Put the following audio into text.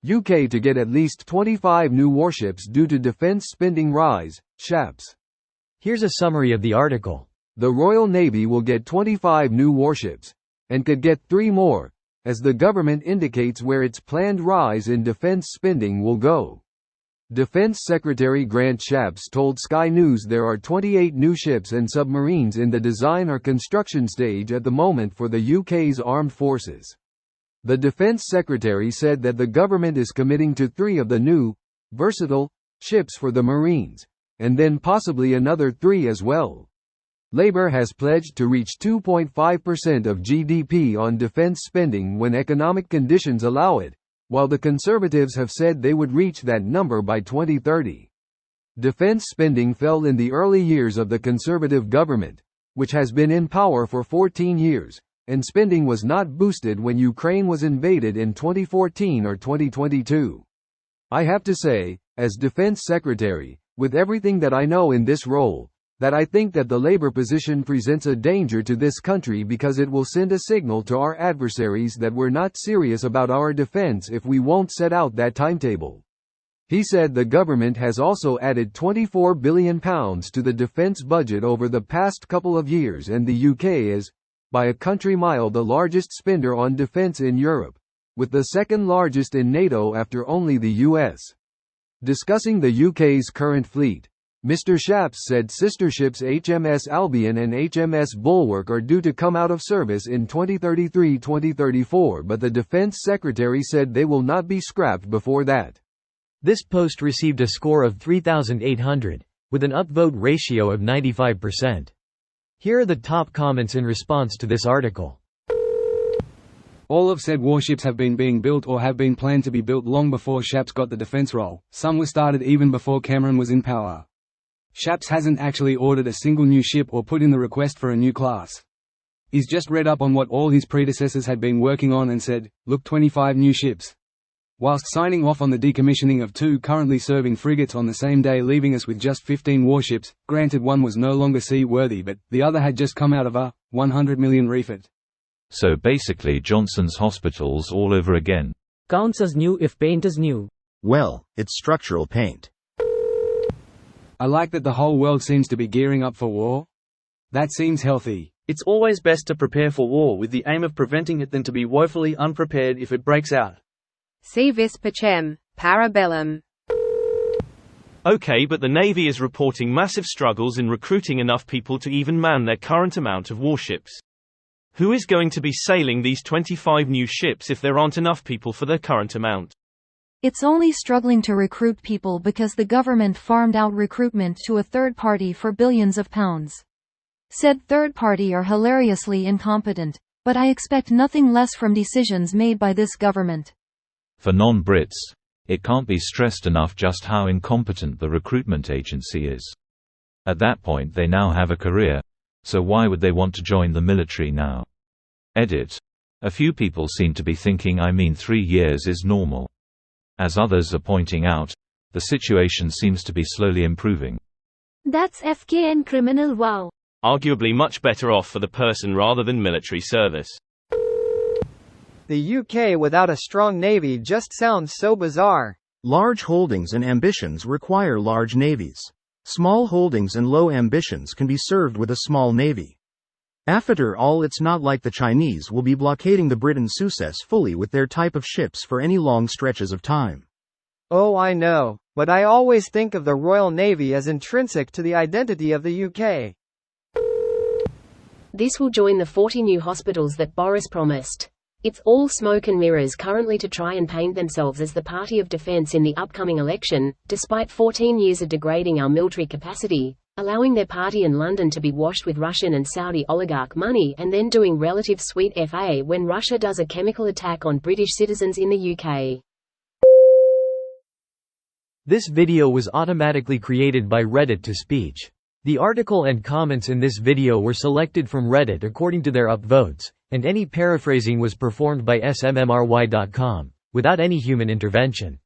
UK to get at least 25 new warships due to defence spending rise, Shapps. Here's a summary of the article. The Royal Navy will get 25 new warships, and could get 3 more, as the government indicates where its planned rise in defence spending will go. Defence Secretary Grant Shapps told Sky News there are 28 new ships and submarines in the design or construction stage at the moment for the UK's armed forces. The Defence Secretary said that the government is committing to 3 of the new, versatile, ships for the Marines, and then possibly another 3 as well. Labour has pledged to reach 2.5% of GDP on defence spending when economic conditions allow it, while the Conservatives have said they would reach that number by 2030. Defence spending fell in the early years of the Conservative government, which has been in power for 14 years, and spending was not boosted when Ukraine was invaded in 2014 or 2022. I have to say, as Defence Secretary, with everything that I know in this role, that I think that the Labour position presents a danger to this country because it will send a signal to our adversaries that we're not serious about our defence if we won't set out that timetable. He said the government has also added £24 billion to the defence budget over the past couple of years, and the UK is, by a country mile, the largest spender on defence in Europe, with the second largest in NATO after only the US. Discussing the UK's current fleet, Mr. Shapps said sister ships HMS Albion and HMS Bulwark are due to come out of service in 2033-2034, but the Defence Secretary said they will not be scrapped before that. This post received a score of 3,800, with an upvote ratio of 95%. Here are the top comments in response to this article. All of said warships have been being built or have been planned to be built long before Shapps got the defence role. Some were started even before Cameron was in power. Shapps hasn't actually ordered a single new ship or put in the request for a new class. He's just read up on what all his predecessors had been working on and said, look, 25 new ships. Whilst signing off on the decommissioning of 2 currently serving frigates on the same day, leaving us with just 15 warships. Granted, one was no longer seaworthy, but the other had just come out of a $100 million refit. So basically Johnson's hospitals all over again. Counts as new if paint is new. Well, it's structural paint. I like that the whole world seems to be gearing up for war. That seems healthy. It's always best to prepare for war with the aim of preventing it than to be woefully unprepared if it breaks out. Si vis pacem, para bellum. Okay, but the Navy is reporting massive struggles in recruiting enough people to even man their current amount of warships. Who is going to be sailing these 25 new ships if there aren't enough people for their current amount? It's only struggling to recruit people because the government farmed out recruitment to a third party for billions of pounds. Said third party are hilariously incompetent, but I expect nothing less from decisions made by this government. For non-Brits, it can't be stressed enough just how incompetent the recruitment agency is. At that point they now have a career, so why would they want to join the military now? Edit. A few people seem to be thinking 3 years is normal. As others are pointing out, the situation seems to be slowly improving. That's FKN criminal, wow. Arguably much better off for the person rather than military service. The UK without a strong navy just sounds so bizarre. Large holdings and ambitions require large navies. Small holdings and low ambitions can be served with a small navy. After all, it's not like the Chinese will be blockading the Britain Suez fully with their type of ships for any long stretches of time. Oh, I know, but I always think of the Royal Navy as intrinsic to the identity of the UK. This will join the 40 new hospitals that Boris promised. It's all smoke and mirrors currently to try and paint themselves as the party of defense in the upcoming election, despite 14 years of degrading our military capacity, allowing their party in London to be washed with Russian and Saudi oligarch money, and then doing relative sweet FA when Russia does a chemical attack on British citizens in the UK. This video was automatically created by Reddit to speech. The article and comments in this video were selected from Reddit according to their upvotes, and any paraphrasing was performed by smmry.com, without any human intervention.